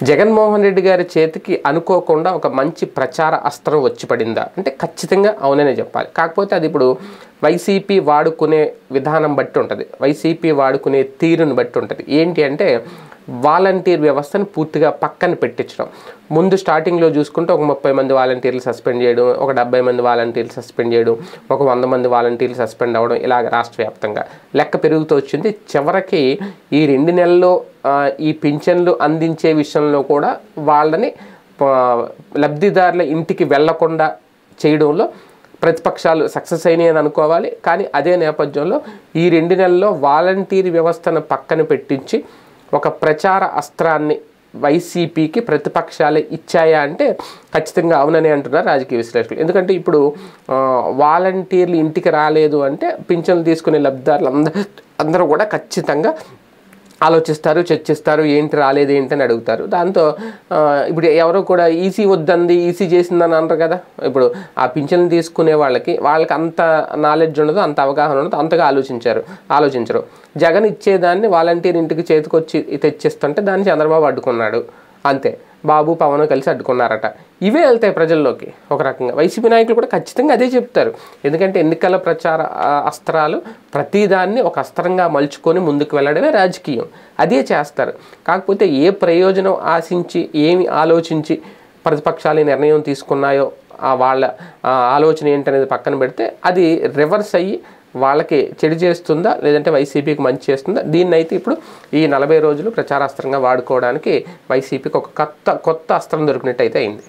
జగన్మోహన్ రెడ్డి గారి చేతికి అనుకోకుండా ఒక మంచి ప్రచార అస్త్రం వచ్చి పడిందా అంటే ఖచ్చితంగా అవుననే చెప్పాలి. కాకపోతే అది ఇప్పుడు వైసీపీ వాడుకునే విధానం బట్టి ఉంటుంది, వైసీపీ వాడుకునే తీరుని బట్టి ఉంటుంది. ఏంటి అంటే వాలంటీర్ వ్యవస్థను పూర్తిగా పక్కన పెట్టించడం. ముందు స్టార్టింగ్లో చూసుకుంటే ఒక 30 మంది వాలంటీర్లు సస్పెండ్ చేయడం, ఒక 70 మంది వాలంటీర్లు సస్పెండ్ చేయడం, ఒక 100 మంది వాలంటీర్లు సస్పెండ్ అవ్వడం, ఇలాగ రాష్ట్ర వ్యాప్తంగా లెక్క పెరుగుతూ వచ్చింది. చివరికి ఈ 2 నెలల్లో ఈ పింఛన్లు అందించే విషయంలో కూడా వాళ్ళని లబ్ధిదారుల ఇంటికి వెళ్లకుండా చేయడంలో ప్రతిపక్షాలు సక్సెస్ అయినాయి అని అనుకోవాలి. కానీ అదే నేపథ్యంలో ఈ 2 నెలల్లో వాలంటీర్ వ్యవస్థను పక్కన పెట్టించి ఒక ప్రచార అస్త్రాన్ని వైసీపీకి ప్రతిపక్షాలే ఇచ్చాయా అంటే ఖచ్చితంగా అవునని అంటున్నారు రాజకీయ విశ్లేషకులు. ఎందుకంటే ఇప్పుడు వాలంటీర్లు ఇంటికి రాలేదు అంటే పింఛన్లు తీసుకునే లబ్ధిదారులు అందరూ కూడా ఖచ్చితంగా ఆలోచిస్తారు, చర్చిస్తారు, ఏంటి రాలేదు ఏంటి అని అడుగుతారు. దాంతో ఇప్పుడు ఎవరో కూడా ఈసీ వద్దంది ఈసీ చేసిందని అనరు కదా. ఇప్పుడు ఆ పింఛన్లు తీసుకునే వాళ్ళకి అంత నాలెడ్జ్ ఉండదు, అంత అవగాహన ఉండదు, అంతగా ఆలోచించరు. జగన్ ఇచ్చేదాన్ని వాలంటీర్ ఇంటికి చేతికొచ్చి తెచ్చిస్తుంటే దాన్ని చంద్రబాబు అడ్డుకున్నాడు అంతే. బాబు పవన్ కలిసి అడ్డుకున్నారట. ఇవే వెళ్తాయి ప్రజల్లోకి ఒక రకంగా. వైసీపీ నాయకులు కూడా ఖచ్చితంగా అదే చెప్తారు. ఎందుకంటే ఎన్నికల ప్రచార అస్త్రాలు ప్రతిదాన్ని ఒక అస్త్రంగా మలుచుకొని ముందుకు వెళ్ళడమే రాజకీయం, అదే చేస్తారు. కాకపోతే ఏ ప్రయోజనం ఆశించి ఏమి ఆలోచించి ప్రతిపక్షాలు నిర్ణయం తీసుకున్నాయో వాళ్ళ ఆలోచన ఏంటనేది పక్కన పెడితే అది రివర్స్ అయ్యి వాళ్ళకి చెడు చేస్తుందా లేదంటే వైసీపీకి మంచి చేస్తుందా, దీన్నైతే ఇప్పుడు ఈ 40 రోజులు ప్రచారాస్త్రంగా వాడుకోవడానికి వైసీపీకి ఒక కొత్త అస్త్రం దొరికినట్టు అయితే అయింది.